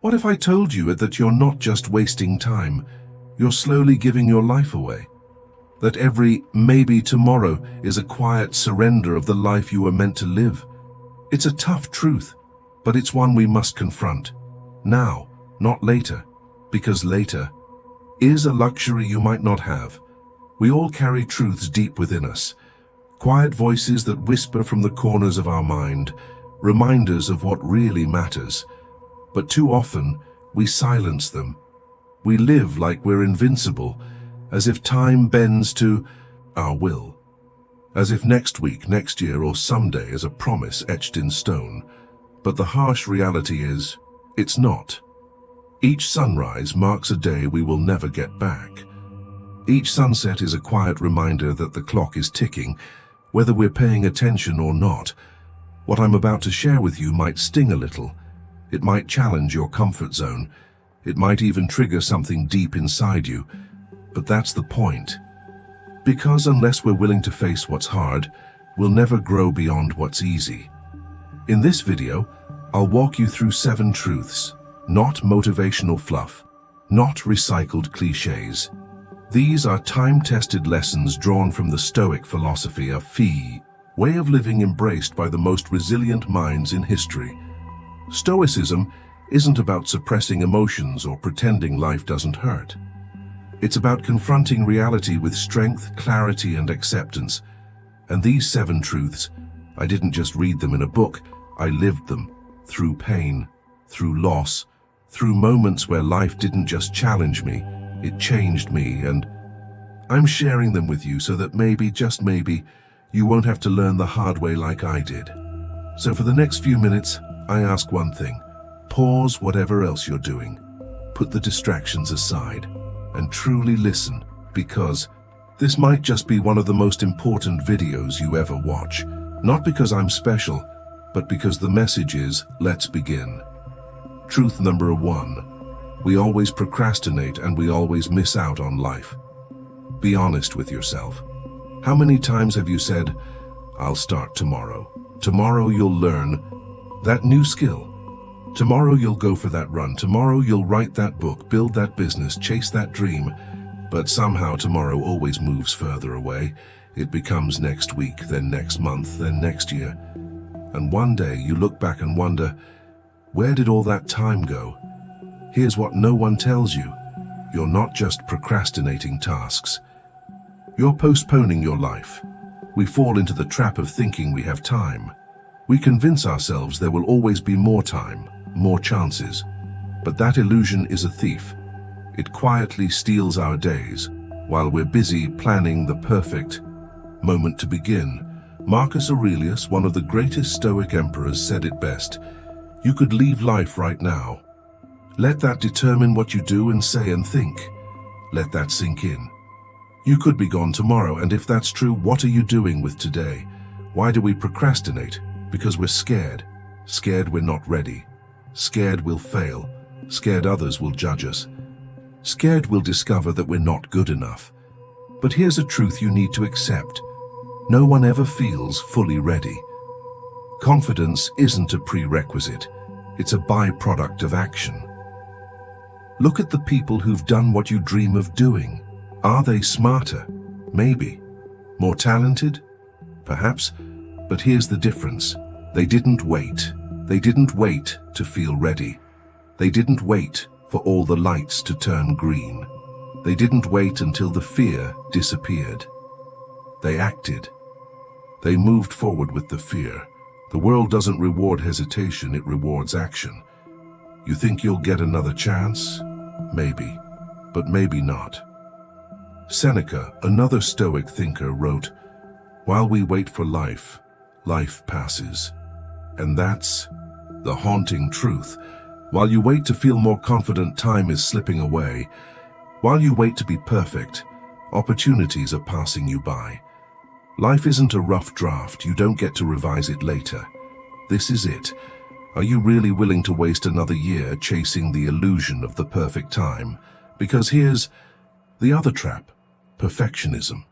What if I told you that you're not just wasting time, you're slowly giving your life away? That every maybe tomorrow is a quiet surrender of the life you were meant to live? It's a tough truth, but it's one we must confront. Now, not later, because later is a luxury you might not have. We all carry truths deep within us, quiet voices that whisper from the corners of our mind, reminders of what really matters. But too often, we silence them. We live like we're invincible, as if time bends to our will. As if next week, next year, or someday is a promise etched in stone. But the harsh reality is, it's not. Each sunrise marks a day we will never get back. Each sunset is a quiet reminder that the clock is ticking, whether we're paying attention or not. What I'm about to share with you might sting a little. It might challenge your comfort zone. It might even trigger something deep inside you. But that's the point. Because unless we're willing to face what's hard, we'll never grow beyond what's easy. In this video, I'll walk you through 7 truths, not motivational fluff, not recycled clichés. These are time-tested lessons drawn from the Stoic philosophy, a way of living embraced by the most resilient minds in history. Stoicism isn't about suppressing emotions or pretending life doesn't hurt. It's about confronting reality with strength, clarity, and acceptance. And these 7 truths, I didn't just read them in a book, I lived them, through pain, through loss, through moments where life didn't just challenge me, it changed me, and I'm sharing them with you so that maybe, just maybe, you won't have to learn the hard way like I did. So for the next few minutes, I ask one thing. Pause whatever else you're doing. Put the distractions aside and truly listen, because this might just be one of the most important videos you ever watch. Not because I'm special, but because the message is, let's begin. Truth number 1. We always procrastinate and we always miss out on life. Be honest with yourself. How many times have you said, I'll start tomorrow. Tomorrow you'll learn that new skill. Tomorrow you'll go for that run. Tomorrow you'll write that book, build that business, chase that dream. But somehow tomorrow always moves further away. It becomes next week, then next month, then next year. And one day you look back and wonder, where did all that time go? Here's what no one tells you. You're not just procrastinating tasks. You're postponing your life. We fall into the trap of thinking we have time. We convince ourselves there will always be more time, more chances. But that illusion is a thief. It quietly steals our days, while we're busy planning the perfect moment to begin. Marcus Aurelius, one of the greatest Stoic emperors, said it best. You could leave life right now. Let that determine what you do and say and think. Let that sink in. You could be gone tomorrow, and if that's true, what are you doing with today? Why do we procrastinate? Because we're scared. Scared we're not ready. Scared we'll fail. Scared others will judge us. Scared we'll discover that we're not good enough. But here's a truth you need to accept. No one ever feels fully ready. Confidence isn't a prerequisite. It's a byproduct of action. Look at the people who've done what you dream of doing. Are they smarter? Maybe. More talented? Perhaps. But here's the difference. They didn't wait. They didn't wait to feel ready. They didn't wait for all the lights to turn green. They didn't wait until the fear disappeared. They acted. They moved forward with the fear. The world doesn't reward hesitation, it rewards action. You think you'll get another chance? Maybe, but maybe not. Seneca, another Stoic thinker, wrote, "While we wait for life, life passes." And that's the haunting truth. While you wait to feel more confident, time is slipping away. While you wait to be perfect, opportunities are passing you by. Life isn't a rough draft. You don't get to revise it later. This is it. Are you really willing to waste another year chasing the illusion of the perfect time? Because here's the other trap: perfectionism.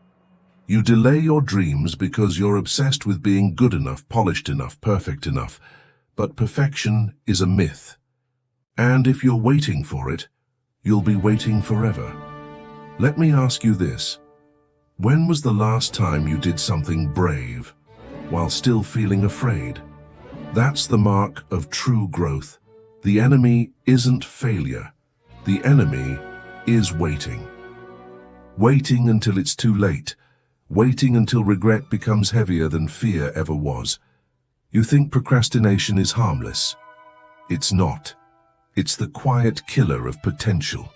You delay your dreams because you're obsessed with being good enough, polished enough, perfect enough. But perfection is a myth. And if you're waiting for it, you'll be waiting forever. Let me ask you this. When was the last time you did something brave while still feeling afraid? That's the mark of true growth. The enemy isn't failure. The enemy is waiting. Waiting until it's too late. Waiting until regret becomes heavier than fear ever was. You think procrastination is harmless. It's not. It's the quiet killer of potential.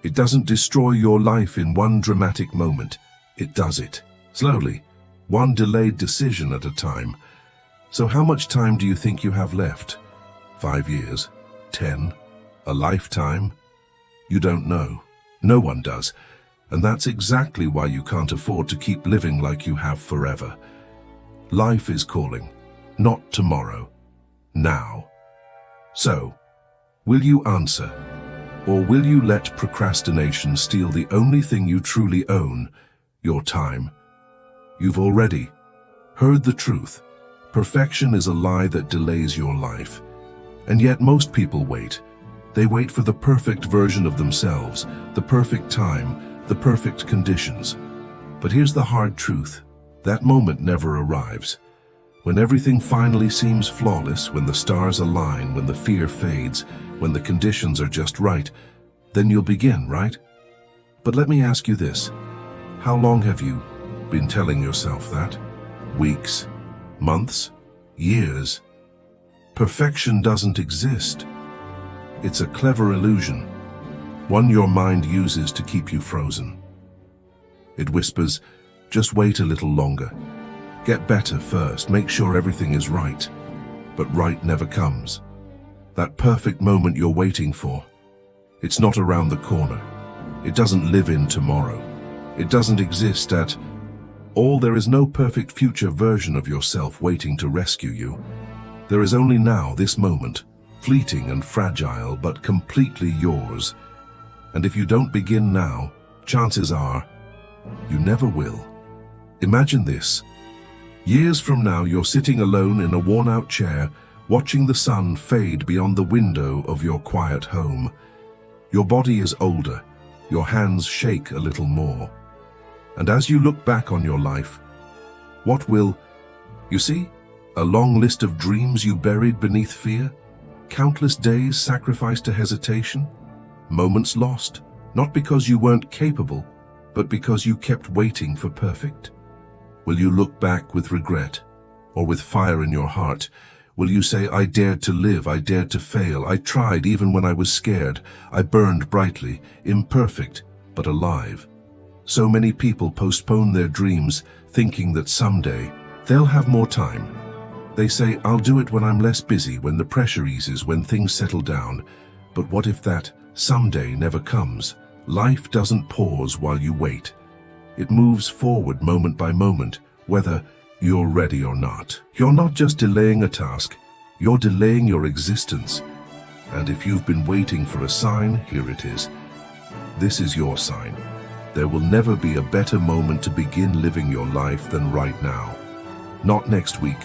It doesn't destroy your life in one dramatic moment. It does it slowly, one delayed decision at a time. So how much time do you think you have left? 5 years? 10? A lifetime? You don't know. No one does. And that's exactly why you can't afford to keep living like you have forever. Life is calling. Not tomorrow. Now. So, will you answer? Or will you let procrastination steal the only thing you truly own, your time? You've already heard the truth. Perfection is a lie that delays your life. And yet most people wait. They wait for the perfect version of themselves, the perfect time, the perfect conditions. But here's the hard truth. That moment never arrives. When everything finally seems flawless, when the stars align, when the fear fades, when the conditions are just right, then you'll begin, right? But let me ask you this. How long have you been telling yourself that? Weeks? Months? Years? Perfection doesn't exist. It's a clever illusion, one your mind uses to keep you frozen. It whispers, just wait a little longer. Get better first, make sure everything is right. But right never comes. That perfect moment you're waiting for, it's not around the corner. It doesn't live in tomorrow. It doesn't exist at all. There is no perfect future version of yourself waiting to rescue you. There is only now, this moment, fleeting and fragile, but completely yours. And if you don't begin now, chances are you never will. Imagine this. Years from now, you're sitting alone in a worn-out chair, watching the sun fade beyond the window of your quiet home. Your body is older, your hands shake a little more. And as you look back on your life, what will you see? A long list of dreams you buried beneath fear? Countless days sacrificed to hesitation? Moments lost, not because you weren't capable, but because you kept waiting for perfect? Will you look back with regret, or with fire in your heart? Will you say, I dared to live, I dared to fail, I tried even when I was scared, I burned brightly, imperfect, but alive? So many people postpone their dreams, thinking that someday they'll have more time. They say, I'll do it when I'm less busy, when the pressure eases, when things settle down. But what if that someday never comes? Life doesn't pause while you wait. It moves forward moment by moment, whether you're ready or not. You're not just delaying a task, you're delaying your existence. And if you've been waiting for a sign, here it is. This is your sign. There will never be a better moment to begin living your life than right now. Not next week,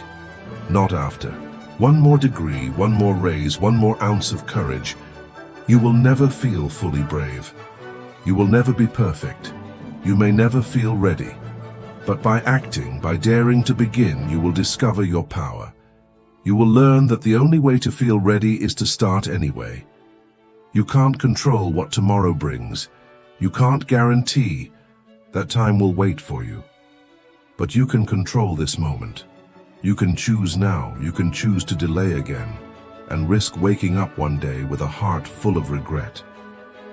not after. One more degree, one more raise, one more ounce of courage. You will never feel fully brave. You will never be perfect. You may never feel ready. But by acting, by daring to begin, you will discover your power. You will learn that the only way to feel ready is to start anyway. You can't control what tomorrow brings. You can't guarantee that time will wait for you. But you can control this moment. You can choose now. You can choose to delay again and risk waking up one day with a heart full of regret.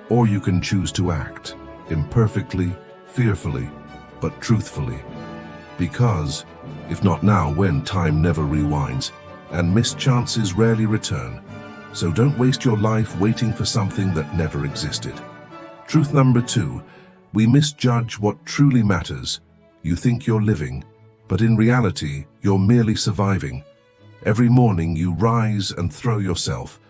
Or you can choose to act, imperfectly, fearfully, but truthfully. Because, if not now, when? Time never rewinds, and missed chances rarely return. So don't waste your life waiting for something that never existed. Truth number 2, we misjudge what truly matters. You think you're living, but in reality, you're merely surviving. Every morning you rise and throw yourself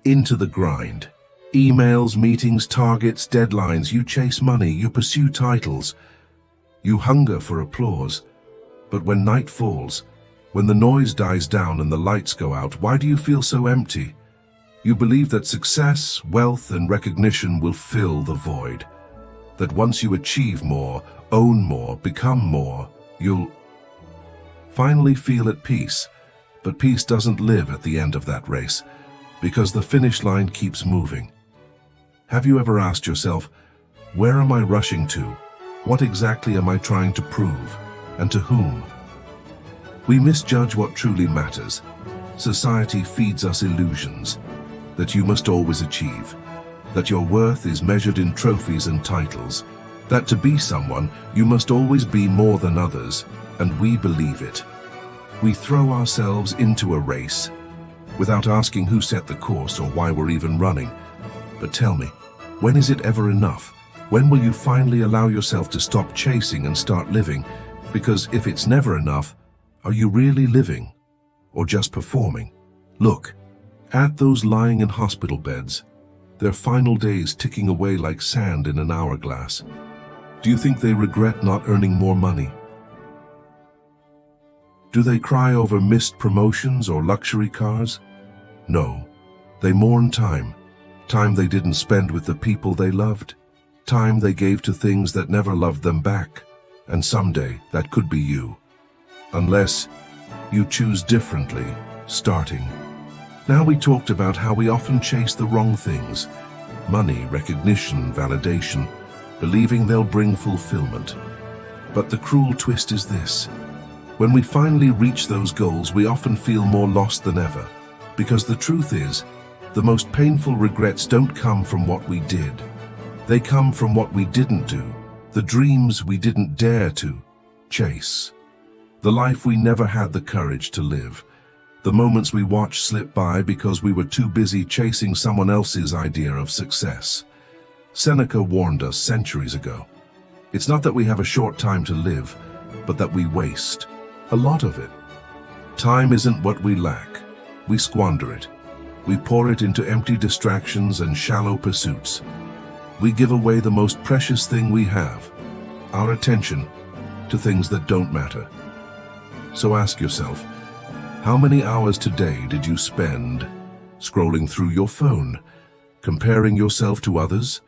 into the grind. Emails, meetings, targets, deadlines, you chase money, you pursue titles. You hunger for applause. But when night falls, when the noise dies down and the lights go out, why do you feel so empty? You believe that success, wealth, and recognition will fill the void. That once you achieve more, own more, become more, you'll finally feel at peace. But peace doesn't live at the end of that race, because the finish line keeps moving. Have you ever asked yourself, where am I rushing to? What exactly am I trying to prove? And to whom? We misjudge what truly matters. Society feeds us illusions that you must always achieve, that your worth is measured in trophies and titles, that to be someone, you must always be more than others, and we believe it. We throw ourselves into a race without asking who set the course or why we're even running. But tell me, when is it ever enough? When will you finally allow yourself to stop chasing and start living? Because if it's never enough, are you really living or just performing? Look at those lying in hospital beds, their final days ticking away like sand in an hourglass. Do you think they regret not earning more money? Do they cry over missed promotions or luxury cars? No, they mourn time they didn't spend with the people they loved, time they gave to things that never loved them back, and someday that could be you. Unless you choose differently, starting. Now we talked about how we often chase the wrong things, money, recognition, validation, believing they'll bring fulfillment. But the cruel twist is this. When we finally reach those goals, we often feel more lost than ever, because the truth is, the most painful regrets don't come from what we did. They come from what we didn't do, the dreams we didn't dare to chase, the life we never had the courage to live, the moments we watched slip by because we were too busy chasing someone else's idea of success. Seneca warned us centuries ago. It's not that we have a short time to live, but that we waste a lot of it. Time isn't what we lack. We squander it. We pour it into empty distractions and shallow pursuits. We give away the most precious thing we have, our attention, to things that don't matter. So ask yourself, how many hours today did you spend scrolling through your phone, comparing yourself to others,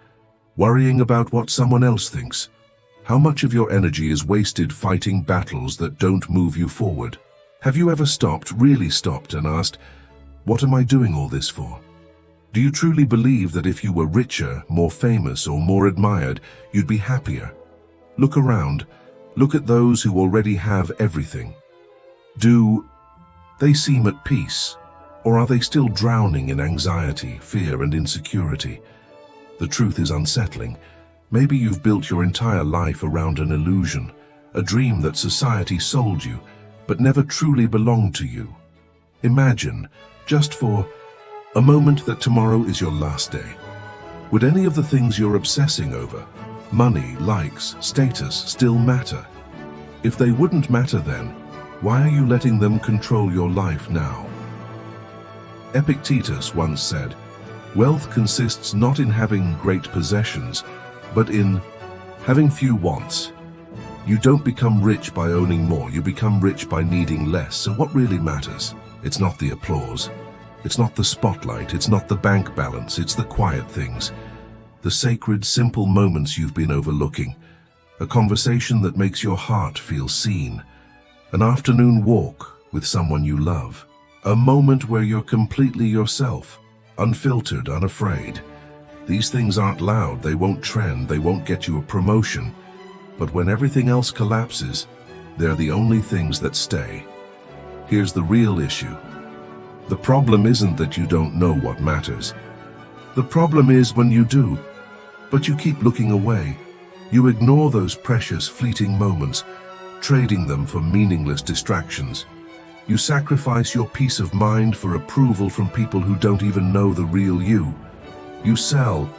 worrying about what someone else thinks? How much of your energy is wasted fighting battles that don't move you forward? Have you ever really stopped and asked, what am I doing all this for? Do you truly believe that if you were richer, more famous, or more admired, you'd be happier? Look around. Look at those who already have everything. Do they seem at peace, or are they still drowning in anxiety, fear, and insecurity? The truth is unsettling. Maybe you've built your entire life around an illusion, a dream that society sold you, but never truly belonged to you. Imagine, just for a moment, that tomorrow is your last day. Would any of the things you're obsessing over, money, likes, status, still matter? If they wouldn't matter then, why are you letting them control your life now? Epictetus once said, wealth consists not in having great possessions, but in having few wants. You don't become rich by owning more, you become rich by needing less. So what really matters? It's not the applause. It's not the spotlight. It's not the bank balance. It's the quiet things. The sacred, simple moments you've been overlooking. A conversation that makes your heart feel seen. An afternoon walk with someone you love. A moment where you're completely yourself, unfiltered, unafraid. These things aren't loud. They won't trend. They won't get you a promotion. But when everything else collapses, they're the only things that stay. Here's the real issue. The problem isn't that you don't know what matters. The problem is when you do, but you keep looking away. You ignore those precious, fleeting moments, trading them for meaningless distractions. You sacrifice your peace of mind for approval from people who don't even know the real you. You sell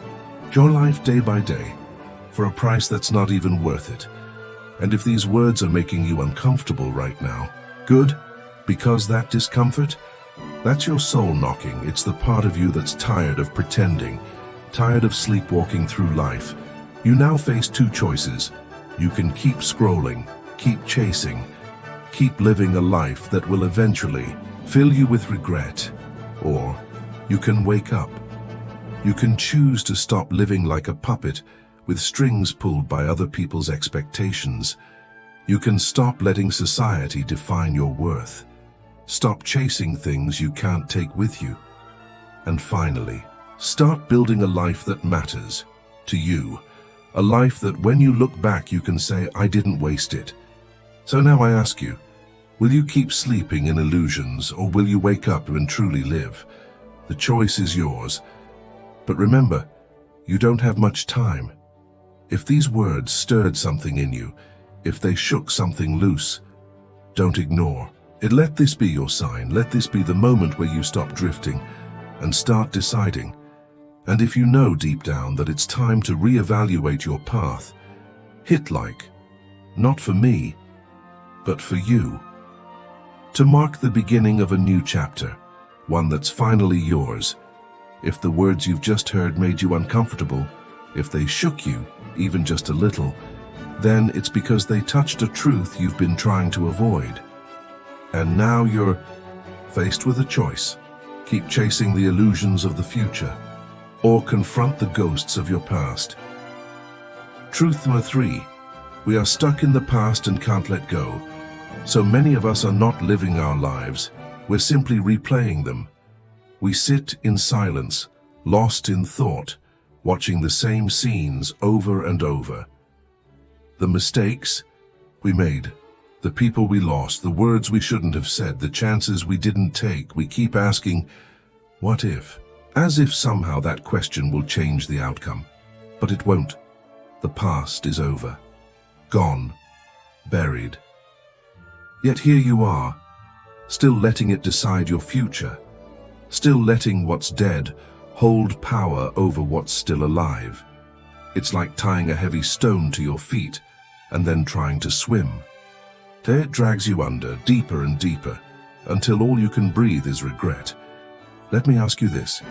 your life day by day for a price that's not even worth it. And if these words are making you uncomfortable right now, good, because that discomfort, that's your soul knocking. It's the part of you that's tired of pretending, tired of sleepwalking through life. You now face two choices. You can keep scrolling, keep chasing, keep living a life that will eventually fill you with regret, or You can wake up. You can choose to stop living like a puppet with strings pulled by other people's expectations. You can stop letting society define your worth. Stop chasing things you can't take with you. And finally, start building a life that matters to you. A life that when you look back you can say, I didn't waste it. So now I ask you, will you keep sleeping in illusions, or will you wake up and truly live? The choice is yours. But remember, you don't have much time. If these words stirred something in you, if they shook something loose, don't ignore it. Let this be your sign. Let this be the moment where you stop drifting and start deciding. And if you know deep down that it's time to reevaluate your path, hit like, not for me, but for you. To mark the beginning of a new chapter, one that's finally yours. If the words you've just heard made you uncomfortable, if they shook you, even just a little, then it's because they touched a truth you've been trying to avoid. And now you're faced with a choice. Keep chasing the illusions of the future, or confront the ghosts of your past. Truth number 3, we are stuck in the past and can't let go. So many of us are not living our lives, we're simply replaying them. We sit in silence, lost in thought, watching the same scenes over and over. The mistakes we made, the people we lost, the words we shouldn't have said, the chances we didn't take, we keep asking, what if? As if somehow that question will change the outcome. But it won't. The past is over. Gone. Buried. Yet here you are, still letting it decide your future. Still letting what's dead hold power over what's still alive. It's like tying a heavy stone to your feet and then trying to swim. There it drags you under, deeper and deeper, until all you can breathe is regret. Let me ask you this.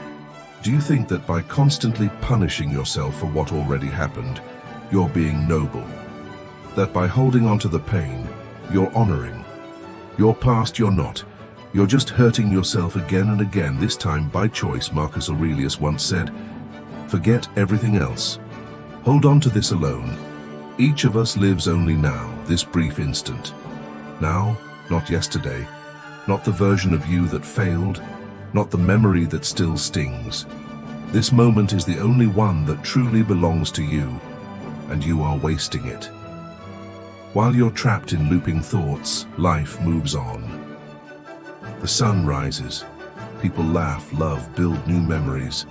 Do you think that by constantly punishing yourself for what already happened, you're being noble? That by holding on to the pain, you're honoring? Your past you're not. You're just hurting yourself again and again, this time by choice. Marcus Aurelius once said, forget everything else. Hold on to this alone. Each of us lives only now, this brief instant. Now, not yesterday, not the version of you that failed, not the memory that still stings. This moment is the only one that truly belongs to you, and you are wasting it. While you're trapped in looping thoughts, life moves on. The sun rises, people laugh, love, build new memories.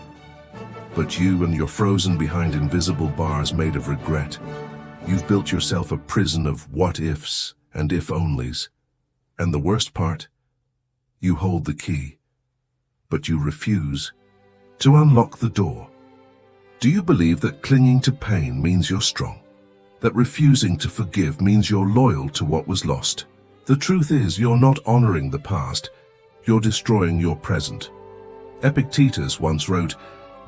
But you and you're frozen behind invisible bars made of regret. You've built yourself a prison of what-ifs and if-onlys. And the worst part? You hold the key, but you refuse to unlock the door. Do you believe that clinging to pain means you're strong? That refusing to forgive means you're loyal to what was lost? The truth is, you're not honoring the past, you're destroying your present. Epictetus once wrote,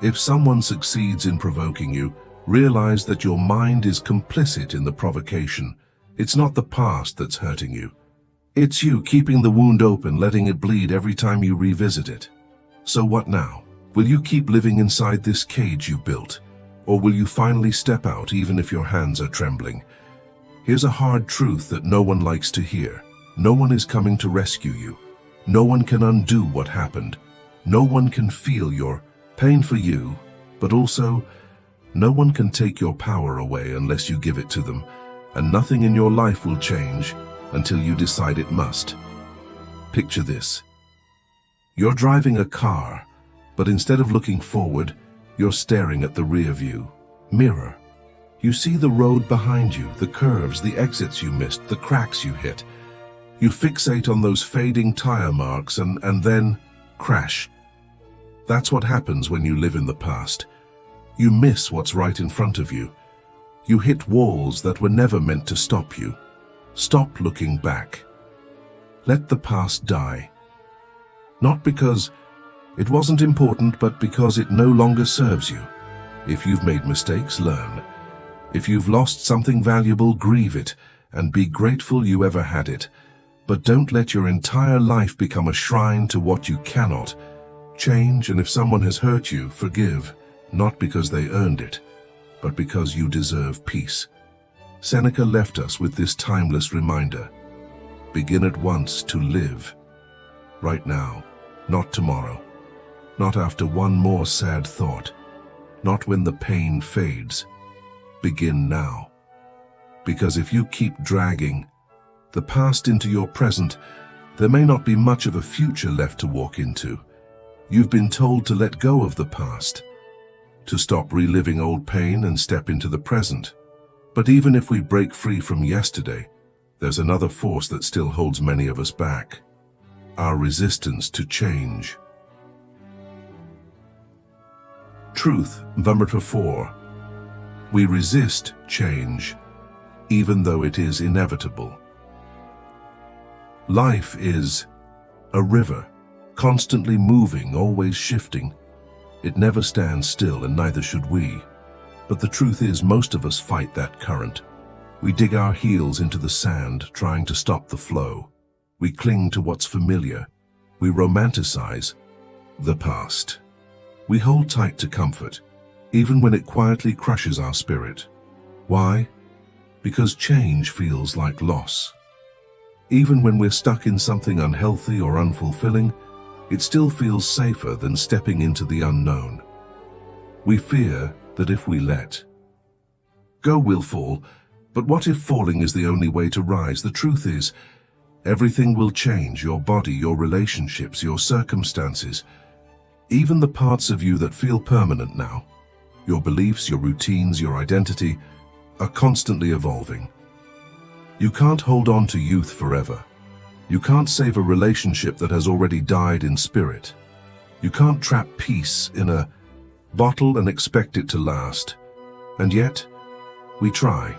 if someone succeeds in provoking you, realize that your mind is complicit in the provocation. It's not the past that's hurting you. It's you keeping the wound open, letting it bleed every time you revisit it. So what now? Will you keep living inside this cage you built? Or will you finally step out even if your hands are trembling? Here's a hard truth that no one likes to hear. No one is coming to rescue you. No one can undo what happened. No one can feel your pain for you, but also, no one can take your power away unless you give it to them, and nothing in your life will change until you decide it must. Picture this. You're driving a car, but instead of looking forward, you're staring at the rear view mirror. You see the road behind you, the curves, the exits you missed, the cracks you hit. You fixate on those fading tire marks and then crash. That's what happens when you live in the past. You miss what's right in front of you. You hit walls that were never meant to stop you. Stop looking back. Let the past die. Not because it wasn't important, but because it no longer serves you. If you've made mistakes, learn. If you've lost something valuable, grieve it and be grateful you ever had it. But don't let your entire life become a shrine to what you cannot Change, and if someone has hurt you, forgive, not because they earned it, but because you deserve peace. Seneca left us with this timeless reminder: begin at once to live. Right now, not tomorrow, not after one more sad thought, not when the pain fades. Begin now. Because if you keep dragging the past into your present, there may not be much of a future left to walk into. You've been told to let go of the past, to stop reliving old pain and step into the present. But even if we break free from yesterday, there's another force that still holds many of us back: our resistance to change. Truth number 4. We resist change, even though it is inevitable. Life is a river, constantly moving, always shifting. It never stands still, and neither should we. But the truth is, most of us fight that current. We dig our heels into the sand, trying to stop the flow. We cling to what's familiar. We romanticize the past. We hold tight to comfort, even when it quietly crushes our spirit. Why? Because change feels like loss. Even when we're stuck in something unhealthy or unfulfilling, it still feels safer than stepping into the unknown. We fear that if we let go, we'll fall. But what if falling is the only way to rise? The truth is, everything will change: your body, your relationships, your circumstances, even the parts of you that feel permanent now. Your beliefs, your routines, your identity are constantly evolving. You can't hold on to youth forever. You can't save a relationship that has already died in spirit. You can't trap peace in a bottle and expect it to last. And yet, we try.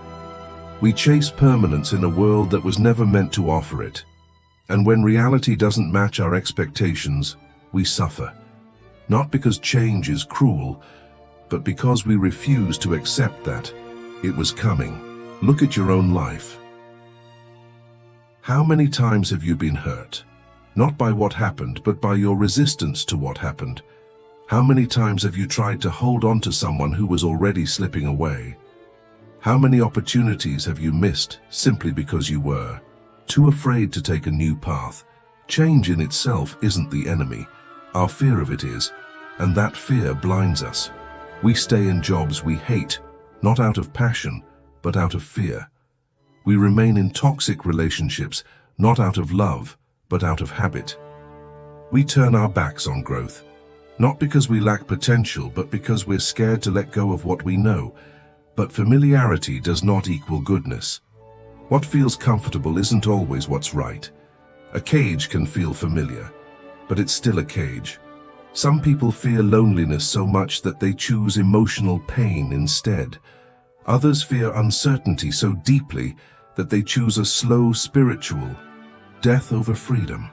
We chase permanence in a world that was never meant to offer it. And when reality doesn't match our expectations, we suffer. Not because change is cruel, but because we refuse to accept that it was coming. Look at your own life. How many times have you been hurt? Not by what happened, but by your resistance to what happened. How many times have you tried to hold on to someone who was already slipping away? How many opportunities have you missed simply because you were too afraid to take a new path? Change in itself isn't the enemy. Our fear of it is, and that fear blinds us. We stay in jobs we hate, not out of passion, but out of fear. We remain in toxic relationships, not out of love, but out of habit. We turn our backs on growth, not because we lack potential, but because we're scared to let go of what we know. But familiarity does not equal goodness. What feels comfortable isn't always what's right. A cage can feel familiar, but it's still a cage. Some people fear loneliness so much that they choose emotional pain instead. Others fear uncertainty so deeply that they choose a slow spiritual death over freedom.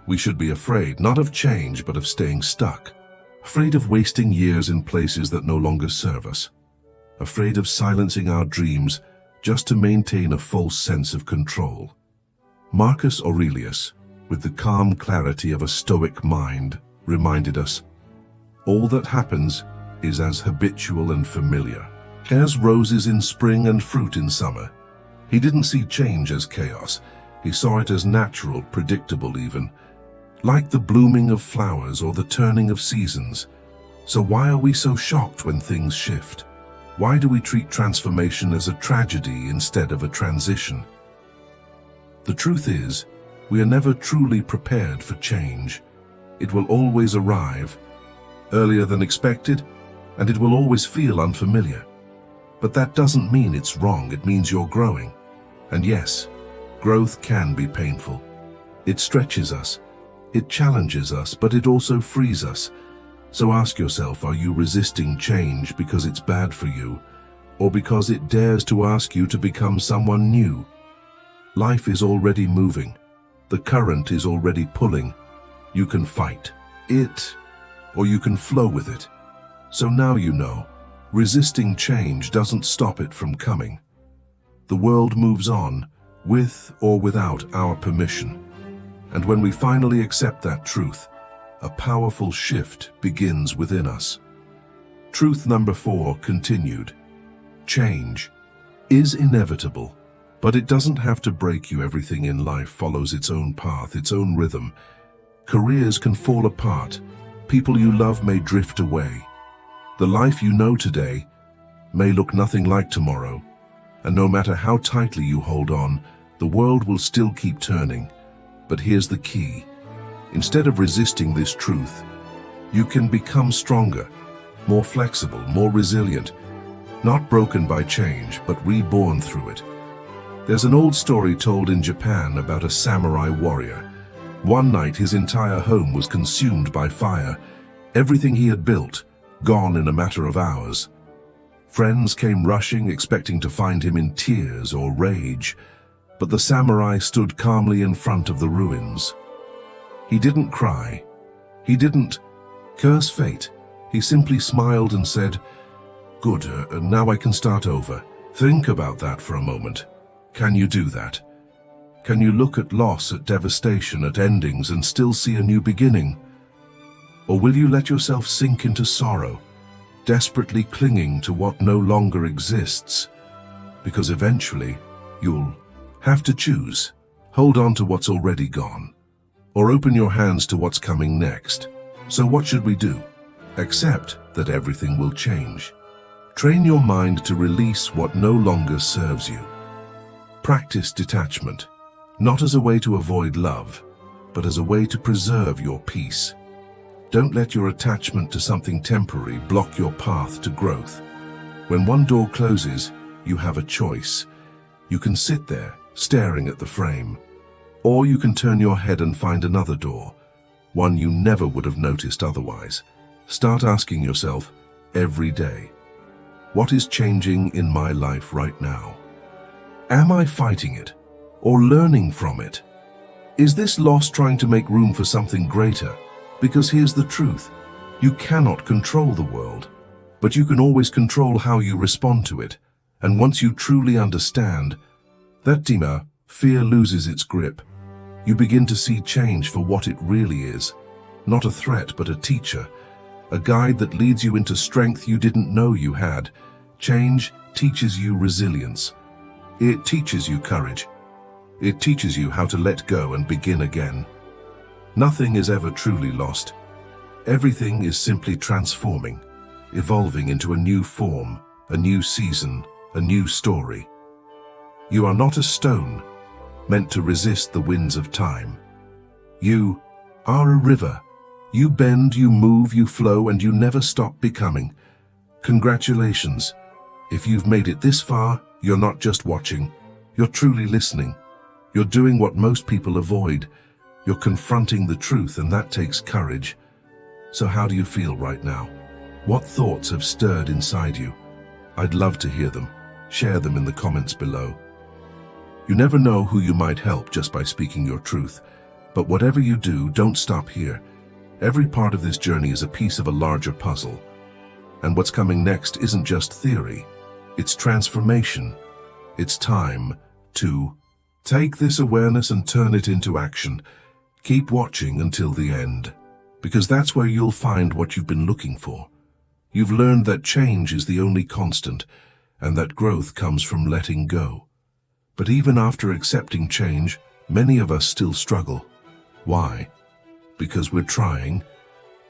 We should be afraid, not of change, but of staying stuck. Afraid of wasting years in places that no longer serve us. Afraid of silencing our dreams just to maintain a false sense of control. Marcus Aurelius, with the calm clarity of a Stoic mind, reminded us, all that happens is as habitual and familiar as roses in spring and fruit in summer. He didn't see change as chaos. He saw it as natural, predictable even, like the blooming of flowers or the turning of seasons. So why are we so shocked when things shift? Why do we treat transformation as a tragedy instead of a transition? The truth is, we are never truly prepared for change. It will always arrive, earlier than expected, and it will always feel unfamiliar. But that doesn't mean it's wrong, it means you're growing. And yes, growth can be painful. It stretches us, it challenges us, but it also frees us. So ask yourself, are you resisting change because it's bad for you, or because it dares to ask you to become someone new? Life is already moving. The current is already pulling. You can fight it, or you can flow with it. So now you know, resisting change doesn't stop it from coming. The world moves on, with or without our permission. And when we finally accept that truth, a powerful shift begins within us. Truth number 4 continued. Change is inevitable, but it doesn't have to break you. Everything in life follows its own path, its own rhythm. Careers can fall apart. People you love may drift away. The life you know today may look nothing like tomorrow. And no matter how tightly you hold on, the world will still keep turning. But here's the key. Instead of resisting this truth, you can become stronger, more flexible, more resilient, not broken by change, but reborn through it. There's an old story told in Japan about a samurai warrior. One night his entire home was consumed by fire, everything he had built gone in a matter of hours. Friends came rushing, expecting to find him in tears or rage, but the samurai stood calmly in front of the ruins. He didn't cry. He didn't curse fate. He simply smiled and said, "Good, now I can start over." Think about that for a moment. Can you do that? Can you look at loss, at devastation, at endings and still see a new beginning? Or will you let yourself sink into sorrow, desperately clinging to what no longer exists? Because eventually, you'll have to choose. Hold on to what's already gone, or open your hands to what's coming next. So what should we do? Accept that everything will change. Train your mind to release what no longer serves you. Practice detachment, not as a way to avoid love, but as a way to preserve your peace. Don't let your attachment to something temporary block your path to growth. When one door closes, you have a choice. You can sit there, staring at the frame, or you can turn your head and find another door, one you never would have noticed otherwise. Start asking yourself every day, what is changing in my life right now? Am I fighting it or learning from it? Is this loss trying to make room for something greater? Because here's the truth, you cannot control the world, but you can always control how you respond to it. And once you truly understand that, fear loses its grip. You begin to see change for what it really is, not a threat but a teacher, a guide that leads you into strength you didn't know you had. Change teaches you resilience. It teaches you courage. It teaches you how to let go and begin again. Nothing is ever truly lost. Everything is simply transforming, evolving into a new form, a new season, a new story. You are not a stone meant to resist the winds of time. You are a river. You bend, you move, you flow, and you never stop becoming. Congratulations. If you've made it this far, you're not just watching. You're truly listening. You're doing what most people avoid. You're confronting the truth, and that takes courage. So how do you feel right now? What thoughts have stirred inside you? I'd love to hear them. Share them in the comments below. You never know who you might help just by speaking your truth. But whatever you do, don't stop here. Every part of this journey is a piece of a larger puzzle. And what's coming next isn't just theory. It's transformation. It's time to take this awareness and turn it into action. Keep watching until the end, because that's where you'll find what you've been looking for. You've learned that change is the only constant, and that growth comes from letting go. But even after accepting change, many of us still struggle. Why? Because we're trying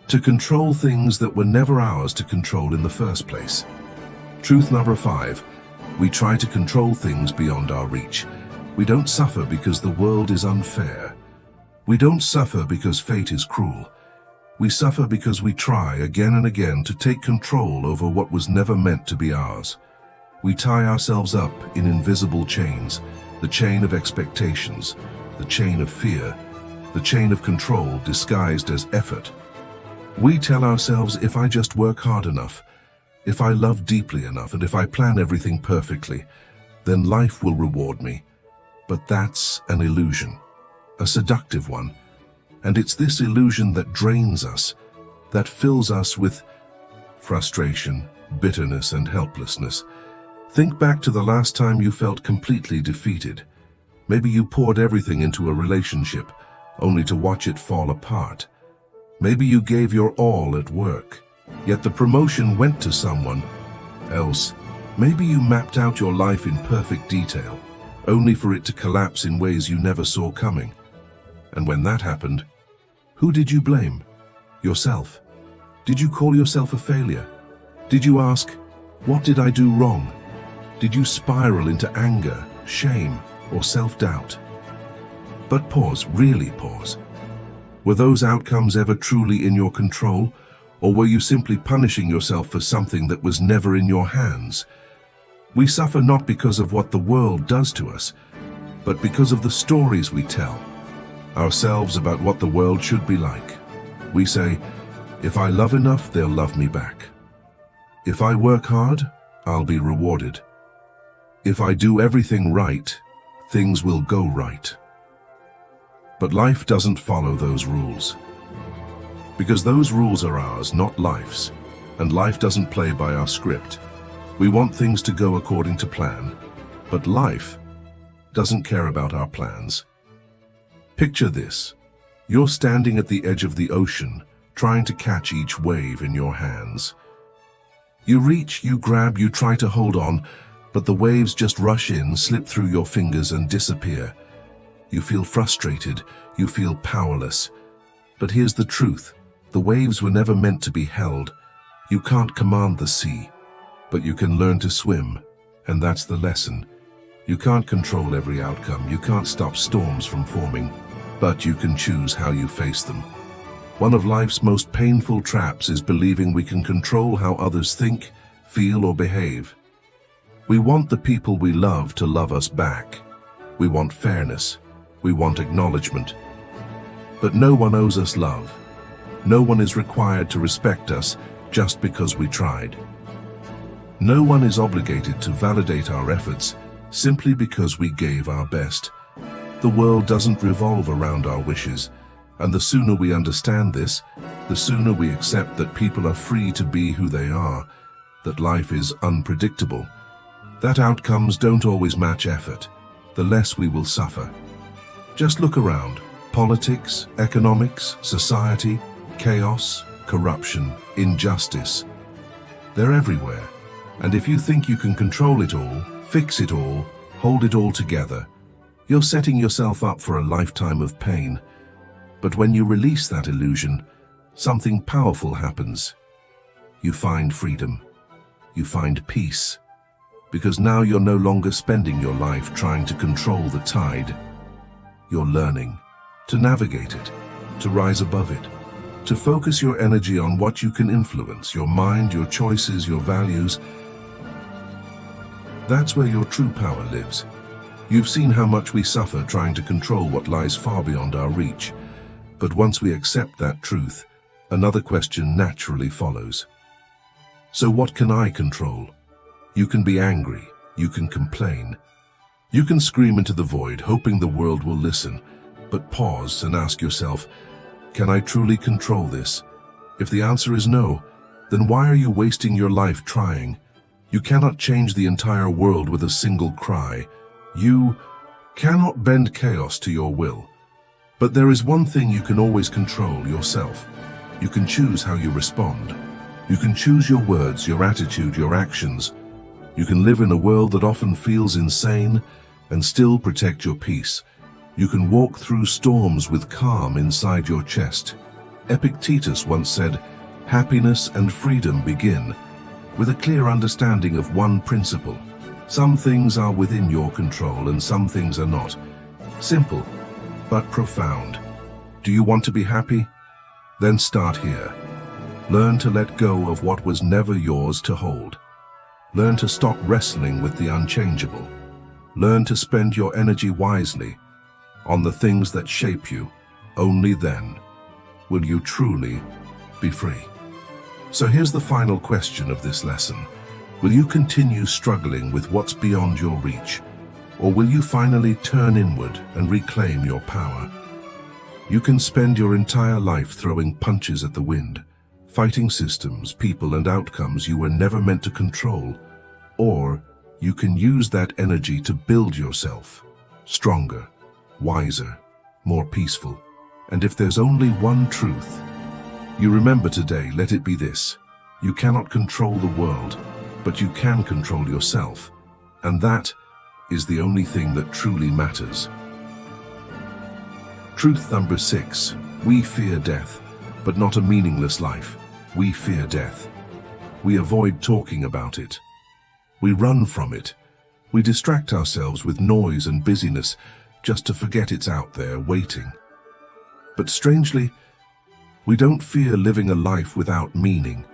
to control things that were never ours to control in the first place. Truth number 5, we try to control things beyond our reach. We don't suffer because the world is unfair. We don't suffer because fate is cruel. We suffer because we try again and again to take control over what was never meant to be ours. We tie ourselves up in invisible chains, the chain of expectations, the chain of fear, the chain of control disguised as effort. We tell ourselves, if I just work hard enough, if I love deeply enough, and if I plan everything perfectly, then life will reward me. But that's an illusion, a seductive one. And it's this illusion that drains us, that fills us with frustration, bitterness, and helplessness. Think back to the last time you felt completely defeated. Maybe you poured everything into a relationship, only to watch it fall apart. Maybe you gave your all at work, yet the promotion went to someone else. Maybe you mapped out your life in perfect detail, only for it to collapse in ways you never saw coming. And when that happened, who did you blame? Yourself. Did you call yourself a failure? Did you ask, what did I do wrong? Did you spiral into anger, shame, or self-doubt? But pause, really pause. Were those outcomes ever truly in your control, or were you simply punishing yourself for something that was never in your hands? We suffer not because of what the world does to us, but because of the stories we tell ourselves about what the world should be like. We say, if I love enough, they'll love me back. If I work hard, I'll be rewarded. If I do everything right, things will go right. But life doesn't follow those rules. Because those rules are ours, not life's, and life doesn't play by our script. We want things to go according to plan, but life doesn't care about our plans. Picture this. You're standing at the edge of the ocean, trying to catch each wave in your hands. You reach, you grab, you try to hold on, but the waves just rush in, slip through your fingers and disappear. You feel frustrated, you feel powerless. But here's the truth. The waves were never meant to be held. You can't command the sea, but you can learn to swim, and that's the lesson. You can't control every outcome, you can't stop storms from forming, but you can choose how you face them. One of life's most painful traps is believing we can control how others think, feel, or behave. We want the people we love to love us back. We want fairness. We want acknowledgement. But no one owes us love. No one is required to respect us just because we tried. No one is obligated to validate our efforts simply because we gave our best. The world doesn't revolve around our wishes, and the sooner we understand this, the sooner we accept that people are free to be who they are, that life is unpredictable, that outcomes don't always match effort, the less we will suffer. Just look around. Politics, economics, society, chaos, corruption, injustice. They're everywhere. And if you think you can control it all, fix it all, hold it all together, you're setting yourself up for a lifetime of pain. But when you release that illusion, something powerful happens. You find freedom. You find peace. Because now you're no longer spending your life trying to control the tide. You're learning to navigate it, to rise above it, to focus your energy on what you can influence, your mind, your choices, your values. That's where your true power lives. You've seen how much we suffer trying to control what lies far beyond our reach. But once we accept that truth, another question naturally follows. So what can I control? You can be angry, you can complain, you can scream into the void, hoping the world will listen. But pause and ask yourself, can I truly control this? If the answer is no, then why are you wasting your life trying? You cannot change the entire world with a single cry. You cannot bend chaos to your will. But there is one thing you can always control: yourself. You can choose how you respond. You can choose your words, your attitude, your actions. You can live in a world that often feels insane and still protect your peace. You can walk through storms with calm inside your chest. Epictetus once said, happiness and freedom begin with a clear understanding of one principle. Some things are within your control and some things are not. Simple, but profound. Do you want to be happy? Then start here. Learn to let go of what was never yours to hold. Learn to stop wrestling with the unchangeable. Learn to spend your energy wisely on the things that shape you. Only then will you truly be free. So here's the final question of this lesson. Will you continue struggling with what's beyond your reach? Or will you finally turn inward and reclaim your power? You can spend your entire life throwing punches at the wind, fighting systems, people, and outcomes you were never meant to control. Or you can use that energy to build yourself stronger, wiser, more peaceful. And if there's only one truth, You remember today, let it be this: you cannot control the world, but you can control yourself. And that is the only thing that truly matters. Truth number 6. We fear death, but not a meaningless life. We fear death. We avoid talking about it. We run from it. We distract ourselves with noise and busyness just to forget it's out there waiting. But strangely, we don't fear living a life without meaning.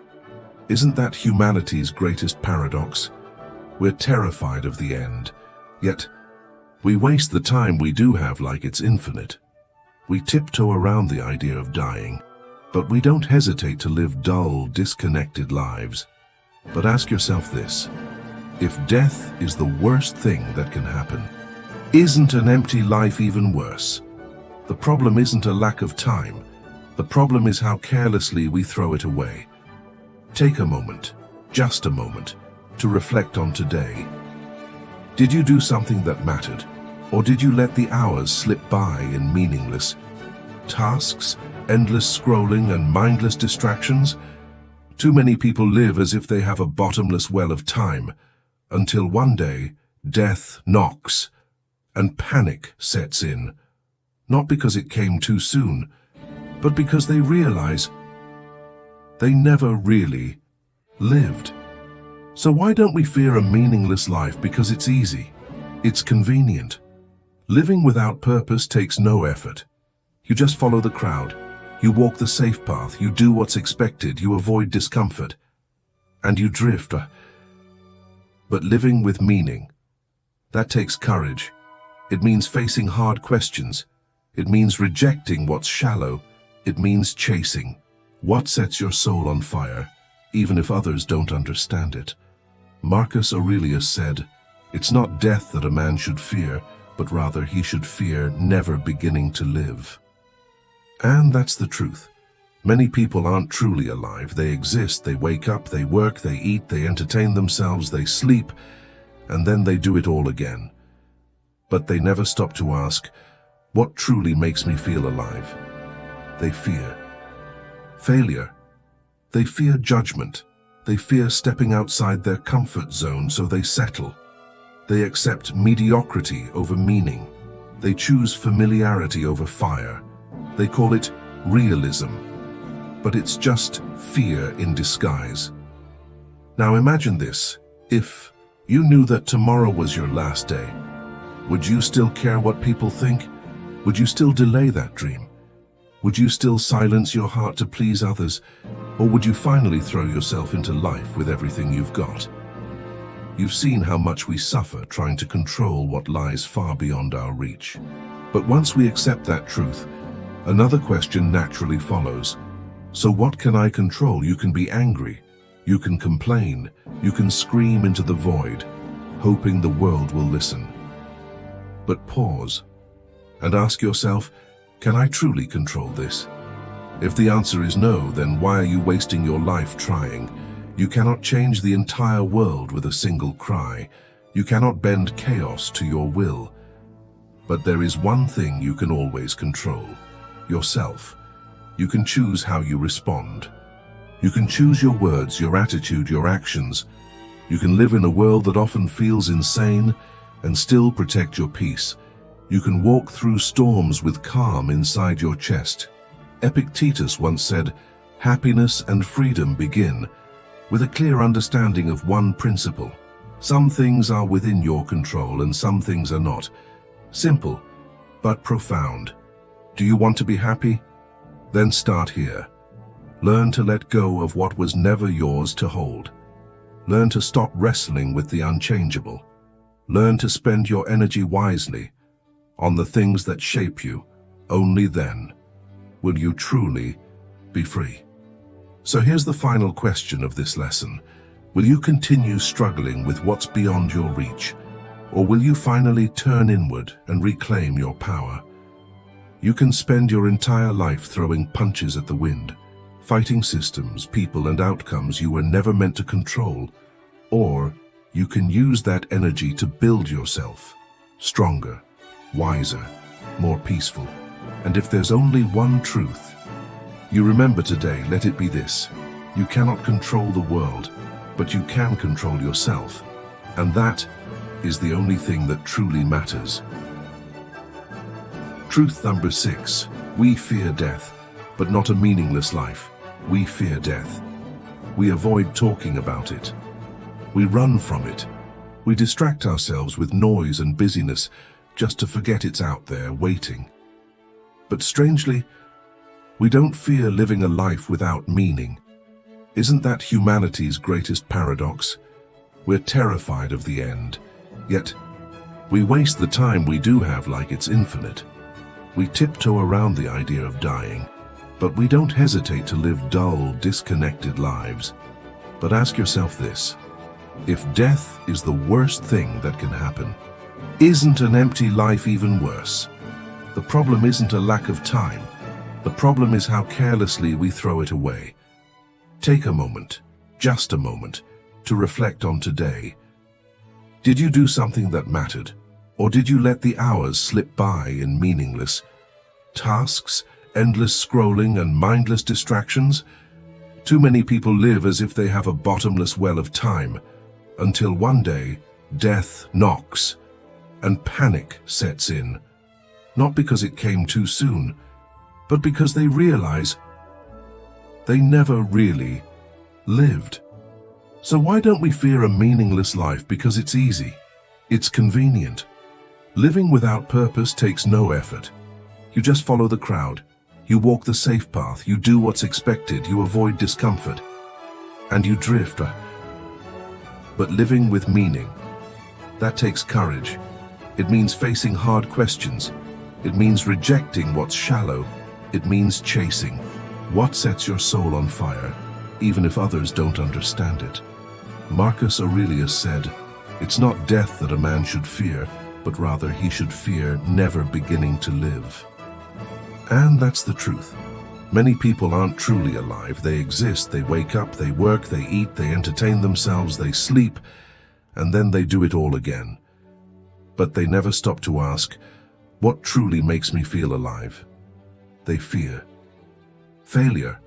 Isn't that humanity's greatest paradox? We're terrified of the end, yet we waste the time we do have like it's infinite. We tiptoe around the idea of dying, but we don't hesitate to live dull, disconnected lives. But ask yourself this: if death is the worst thing that can happen, isn't an empty life even worse? The problem isn't a lack of time. The problem is how carelessly we throw it away. Take a moment, just a moment, to reflect on today. Did you do something that mattered? Or did you let the hours slip by in meaningless tasks, endless scrolling, and mindless distractions? Too many people live as if they have a bottomless well of time, until one day, death knocks, and panic sets in. Not because it came too soon, but because they realize they never really lived. So why don't we fear a meaningless life? Because it's easy. It's convenient. Living without purpose takes no effort. You just follow the crowd. You walk the safe path. You do what's expected. You avoid discomfort. And you drift. But living with meaning, that takes courage. It means facing hard questions. It means rejecting what's shallow. It means chasing what sets your soul on fire, even if others don't understand it. Marcus Aurelius said, "It's not death that a man should fear, but rather he should fear never beginning to live." And that's the truth. Many people aren't truly alive. They exist, they wake up, they work, they eat, they entertain themselves, they sleep, and then they do it all again. But they never stop to ask, what truly makes me feel alive? They fear failure. They fear judgment. They fear stepping outside their comfort zone, so they settle. They accept mediocrity over meaning. They choose familiarity over fire. They call it realism. But it's just fear in disguise. Now imagine this: if you knew that tomorrow was your last day, would you still care what people think? Would you still delay that dream? Would you still silence your heart to please others? Or would you finally throw yourself into life with everything you've got? You've seen how much we suffer trying to control what lies far beyond our reach. But once we accept that truth, another question naturally follows. So what can I control? You can be angry. You can complain. You can scream into the void, hoping the world will listen. But pause and ask yourself, can I truly control this? If the answer is no, then why are you wasting your life trying? You cannot change the entire world with a single cry. You cannot bend chaos to your will. But there is one thing you can always control: yourself. You can choose how you respond. You can choose your words, your attitude, your actions. You can live in a world that often feels insane and still protect your peace. You can walk through storms with calm inside your chest. Epictetus once said, "Happiness and freedom begin with a clear understanding of one principle. Some things are within your control and some things are not." Simple, but profound. Do you want to be happy? Then start here. Learn to let go of what was never yours to hold. Learn to stop wrestling with the unchangeable. Learn to spend your energy wisely on the things that shape you. Only then will you truly be free. So here's the final question of this lesson. Will you continue struggling with what's beyond your reach? Or will you finally turn inward and reclaim your power? You can spend your entire life throwing punches at the wind, fighting systems, people, and outcomes you were never meant to control. Or you can use that energy to build yourself stronger, wiser, more peaceful. And if there's only one truth, You remember today, let it be this. You cannot control the world, but you can control yourself. And that is the only thing that truly matters. Truth number 6. We fear death, but not a meaningless life. We fear death. We avoid talking about it. We run from it. We distract ourselves with noise and busyness just to forget it's out there waiting. But strangely, we don't fear living a life without meaning. Isn't that humanity's greatest paradox? We're terrified of the end, yet we waste the time we do have like it's infinite. We tiptoe around the idea of dying, but we don't hesitate to live dull, disconnected lives. But ask yourself this: if death is the worst thing that can happen, isn't an empty life even worse? The problem isn't a lack of time. The problem is how carelessly we throw it away. Take a moment, just a moment, to reflect on today. Did you do something that mattered? Or did you let the hours slip by in meaningless tasks, endless scrolling, and mindless distractions? Too many people live as if they have a bottomless well of time, until one day, death knocks, and panic sets in. Not because it came too soon, but because they realize they never really lived. So why don't we fear a meaningless life? Because it's easy. It's convenient. Living without purpose takes no effort. You just follow the crowd. You walk the safe path. You do what's expected. You avoid discomfort. And you drift. But living with meaning, that takes courage. It means facing hard questions. It means rejecting what's shallow. It means chasing what sets your soul on fire, even if others don't understand it. Marcus Aurelius said, "It's not death that a man should fear, but rather he should fear never beginning to live." And that's the truth. Many people aren't truly alive. They exist, they wake up, they work, they eat, they entertain themselves, they sleep, and then they do it all again. But they never stop to ask, what truly makes me feel alive? They fear failure.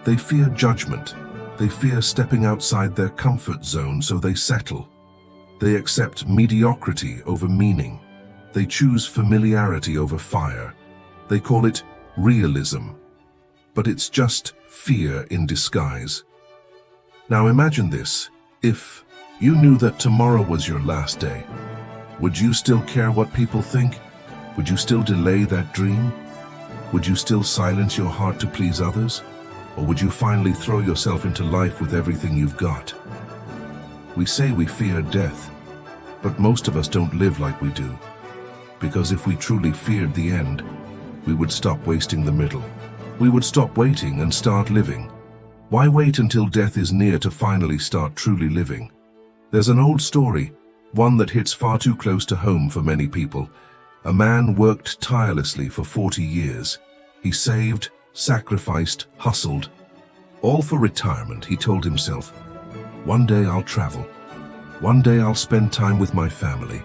They fear judgment. They fear stepping outside their comfort zone, so they settle. They accept mediocrity over meaning. They choose familiarity over fire. They call it realism. But it's just fear in disguise. Now imagine this. If you knew that tomorrow was your last day, would you still care what people think? Would you still delay that dream? Would you still silence your heart to please others? Or would you finally throw yourself into life with everything you've got? We say we fear death, but most of us don't live like we do. Because if we truly feared the end, we would stop wasting the middle. We would stop waiting and start living. Why wait until death is near to finally start truly living? There's an old story, one that hits far too close to home for many people. A man worked tirelessly for 40 years. He saved, sacrificed, hustled. All for retirement, he told himself. One day I'll travel. One day I'll spend time with my family.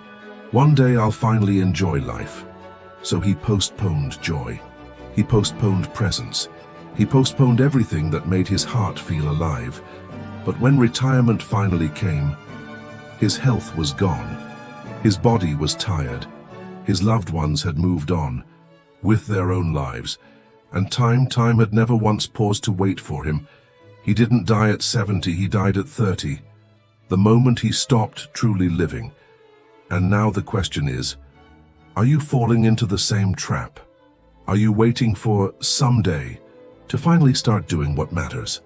One day I'll finally enjoy life. So he postponed joy. He postponed presence. He postponed everything that made his heart feel alive. But when retirement finally came, his health was gone. His body was tired. His loved ones had moved on with their own lives, and time had never once paused to wait for him. He didn't die at 70, he died at 30, the moment he stopped truly living. And now the question is, are you falling into the same trap? Are you waiting for someday to finally start doing what matters?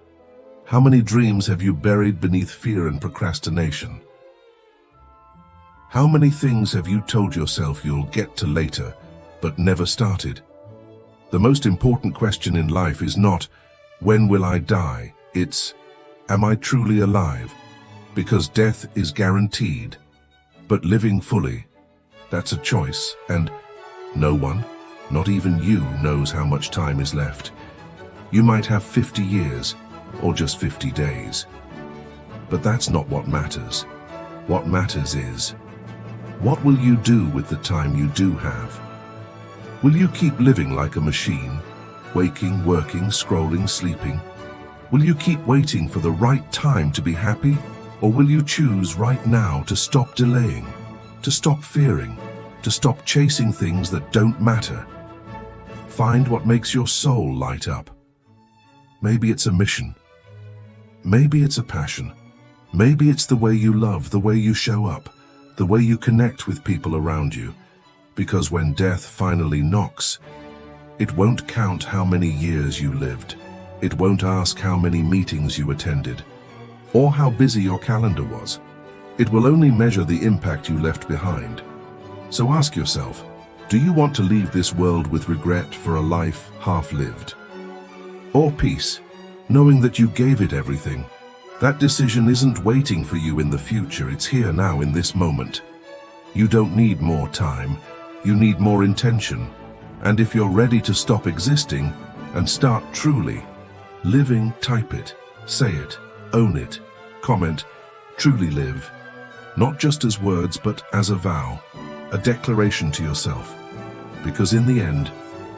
How many dreams have you buried beneath fear and procrastination? How many things have you told yourself you'll get to later, but never started? The most important question in life is not, when will I die? It's, am I truly alive? Because death is guaranteed, but living fully, that's a choice, and no one, not even you, knows how much time is left. You might have 50 years, or just 50 days. But that's not what matters. What matters is, what will you do with the time you do have? Will you keep living like a machine, Waking, working, scrolling, sleeping. Will you keep waiting for the right time to be happy? Or will you choose right now to stop delaying, to stop fearing, to stop chasing things that don't matter? Find what makes your soul light up. Maybe it's a mission. Maybe it's a passion. Maybe it's the way you love, the way you show up, the way you connect with people around you. Because when death finally knocks, it won't count how many years you lived. It won't ask how many meetings you attended, or how busy your calendar was. It will only measure the impact you left behind. So ask yourself, do you want to leave this world with regret for a life half-lived? Or peace, knowing that you gave it everything? That decision isn't waiting for you in the future, it's here now in this moment. You don't need more time, you need more intention. And if you're ready to stop existing and start truly living, type it, say it, own it, comment, truly live. Not just as words, but as a vow, a declaration to yourself. Because in the end,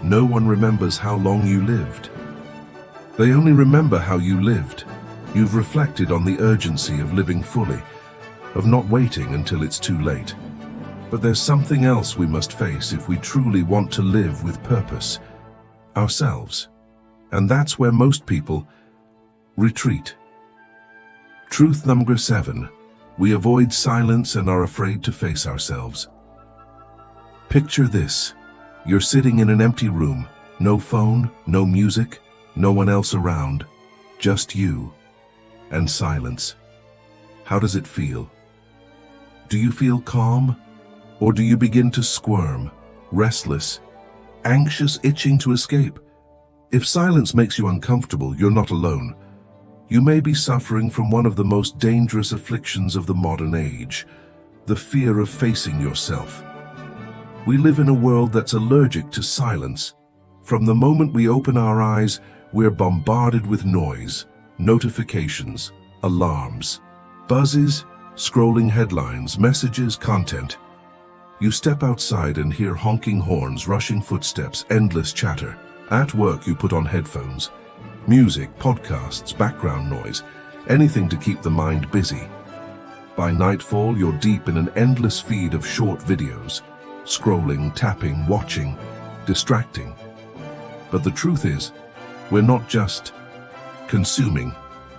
no one remembers how long you lived. They only remember how you lived. You've reflected on the urgency of living fully, of not waiting until it's too late. But there's something else we must face if we truly want to live with purpose, ourselves. And that's where most people retreat. Truth number 7. We avoid silence and are afraid to face ourselves. Picture this. You're sitting in an empty room. No phone, no music, no one else around. Just you and silence. How does it feel? Do you feel calm? Or do you begin to squirm, restless, anxious, itching to escape? If silence makes you uncomfortable, you're not alone. You may be suffering from one of the most dangerous afflictions of the modern age, the fear of facing yourself. We live in a world that's allergic to silence. From the moment we open our eyes, we're bombarded with noise, notifications, alarms, buzzes, scrolling headlines, messages, content. You step outside and hear honking horns, rushing footsteps, endless chatter. At work, you put on headphones. Music, podcasts, background noise, anything to keep the mind busy. By nightfall, you're deep in an endless feed of short videos, scrolling, tapping, watching, distracting. But the truth is, we're not just consuming,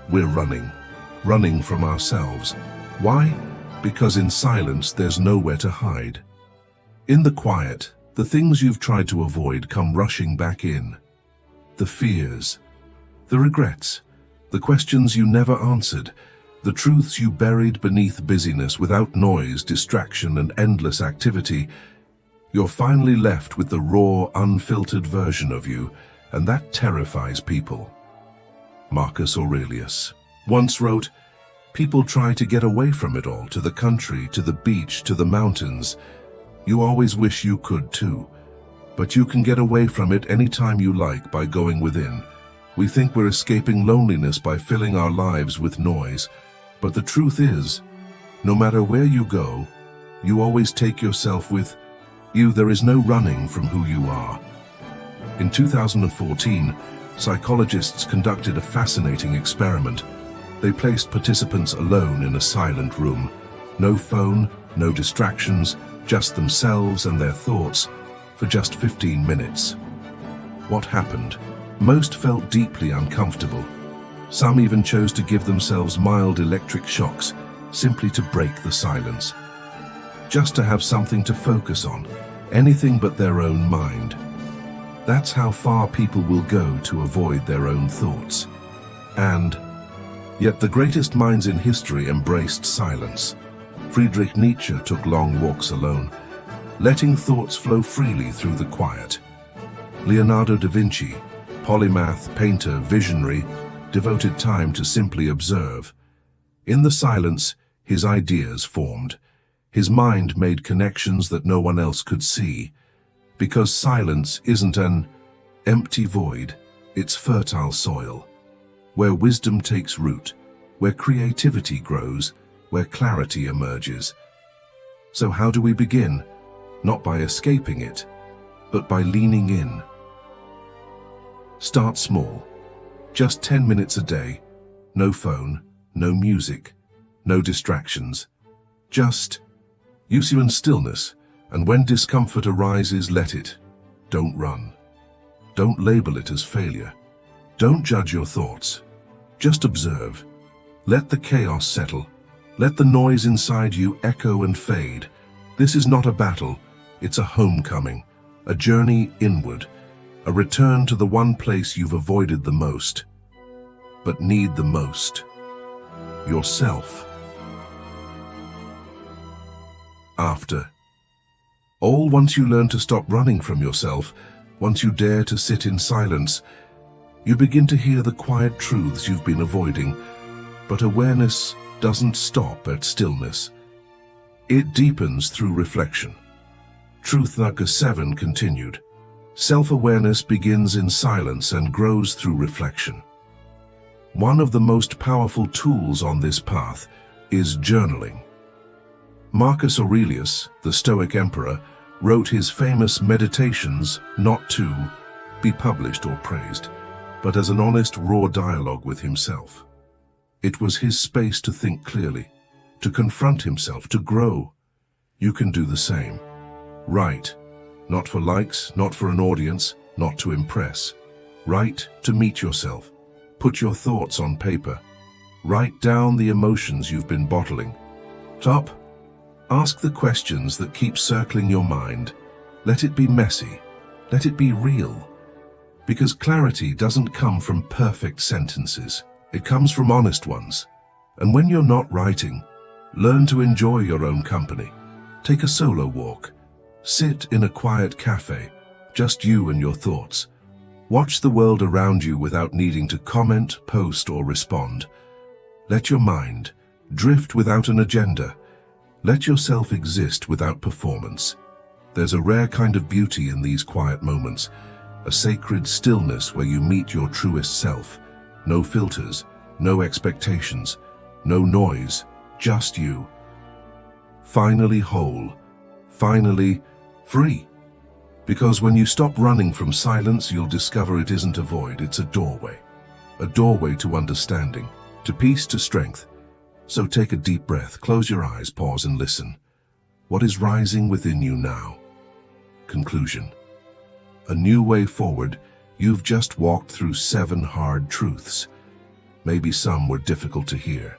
we're running from ourselves. Why? Because in silence, there's nowhere to hide. In the quiet, the things you've tried to avoid come rushing back in. The fears, the regrets, the questions you never answered, the truths you buried beneath busyness. Without noise, distraction, and endless activity, you're finally left with the raw, unfiltered version of you, and that terrifies people. Marcus Aurelius once wrote, "People try to get away from it all, to the country, to the beach, to the mountains. You always wish you could too, but you can get away from it anytime you like by going within. We think we're escaping loneliness by filling our lives with noise, but the truth is, no matter where you go, you always take yourself with you. There is no running from who you are." In 2014, psychologists conducted a fascinating experiment. They placed participants alone in a silent room. No phone, no distractions, just themselves and their thoughts for just 15 minutes. What happened? Most felt deeply uncomfortable. Some even chose to give themselves mild electric shocks simply to break the silence. Just to have something to focus on, anything but their own mind. That's how far people will go to avoid their own thoughts. And yet the greatest minds in history embraced silence. Friedrich Nietzsche took long walks alone, letting thoughts flow freely through the quiet. Leonardo da Vinci, polymath, painter, visionary, devoted time to simply observe. In the silence, his ideas formed. His mind made connections that no one else could see. Because silence isn't an empty void, it's fertile soil, where wisdom takes root, where creativity grows, where clarity emerges. So how do we begin? Not by escaping it, but by leaning in. Start small. Just 10 minutes a day. No phone, no music, no distractions. Just you in stillness, and when discomfort arises, let it. Don't run. Don't label it as failure. Don't judge your thoughts. Just observe. Let the chaos settle. Let the noise inside you echo and fade. This is not a battle. It's a homecoming, a journey inward, a return to the one place you've avoided the most, but need the most: yourself. After all, once you learn to stop running from yourself, once you dare to sit in silence, you begin to hear the quiet truths you've been avoiding. But awareness doesn't stop at stillness. It deepens through reflection. Truth Nugget 7 continued. Self-awareness begins in silence and grows through reflection. One of the most powerful tools on this path is journaling. Marcus Aurelius, the Stoic emperor, wrote his famous Meditations not to be published or praised, but as an honest, raw dialogue with himself. It was his space to think clearly, to confront himself, to grow. You can do the same. Write, not for likes, not for an audience, not to impress. Write to meet yourself. Put your thoughts on paper. Write down the emotions you've been bottling. Top. Ask the questions that keep circling your mind. Let it be messy. Let it be real. Because clarity doesn't come from perfect sentences. It comes from honest ones. And when you're not writing, learn to enjoy your own company. Take a solo walk. Sit in a quiet cafe, just you and your thoughts. Watch the world around you without needing to comment, post, or respond. Let your mind drift without an agenda. Let yourself exist without performance. There's a rare kind of beauty in these quiet moments, a sacred stillness where you meet your truest self. No filters, no expectations, no noise, just you. Finally whole, finally free. Because when you stop running from silence, you'll discover it isn't a void, it's a doorway to understanding, to peace, to strength. So take a deep breath, close your eyes, pause and listen. What is rising within you now? Conclusion. A new way forward. You've just walked through 7 hard truths. Maybe some were difficult to hear.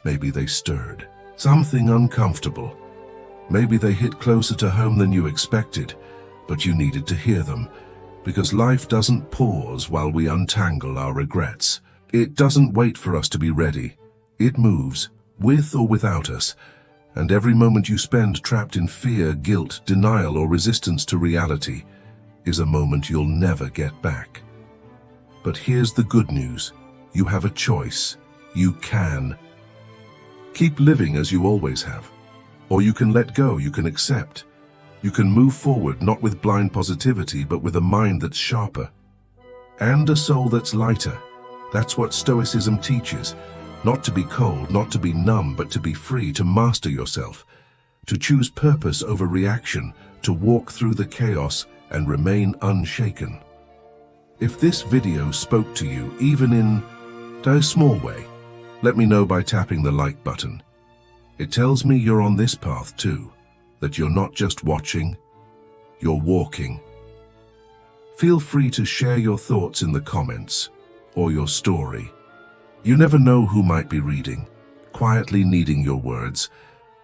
Maybe they stirred something uncomfortable. Maybe they hit closer to home than you expected, but you needed to hear them, because life doesn't pause while we untangle our regrets. It doesn't wait for us to be ready. It moves, with or without us, and every moment you spend trapped in fear, guilt, denial, or resistance to reality is a moment you'll never get back. But here's the good news. You have a choice. You can. Keep living as you always have. Or you can let go, you can accept. You can move forward, not with blind positivity, but with a mind that's sharper. And a soul that's lighter. That's what Stoicism teaches. Not to be cold, not to be numb, but to be free, to master yourself. To choose purpose over reaction, to walk through the chaos and remain unshaken. If this video spoke to you, even in a small way, let me know by tapping the like button. It tells me you're on this path too, that you're not just watching, you're walking. Feel free to share your thoughts in the comments or your story. You never know who might be reading, quietly needing your words.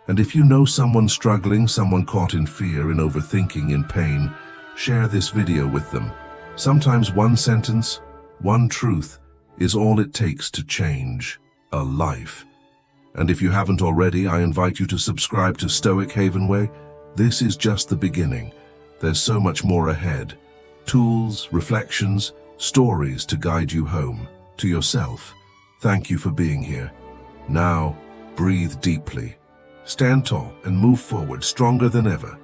And if you know someone struggling, someone caught in fear, in overthinking, in pain, share this video with them. Sometimes one sentence, one truth, is all it takes to change a life. And if you haven't already, I invite you to subscribe to Stoic Havenway. This is just the beginning. There's so much more ahead. Tools, reflections, stories to guide you home, to yourself. Thank you for being here. Now, breathe deeply. Stand tall and move forward, stronger than ever.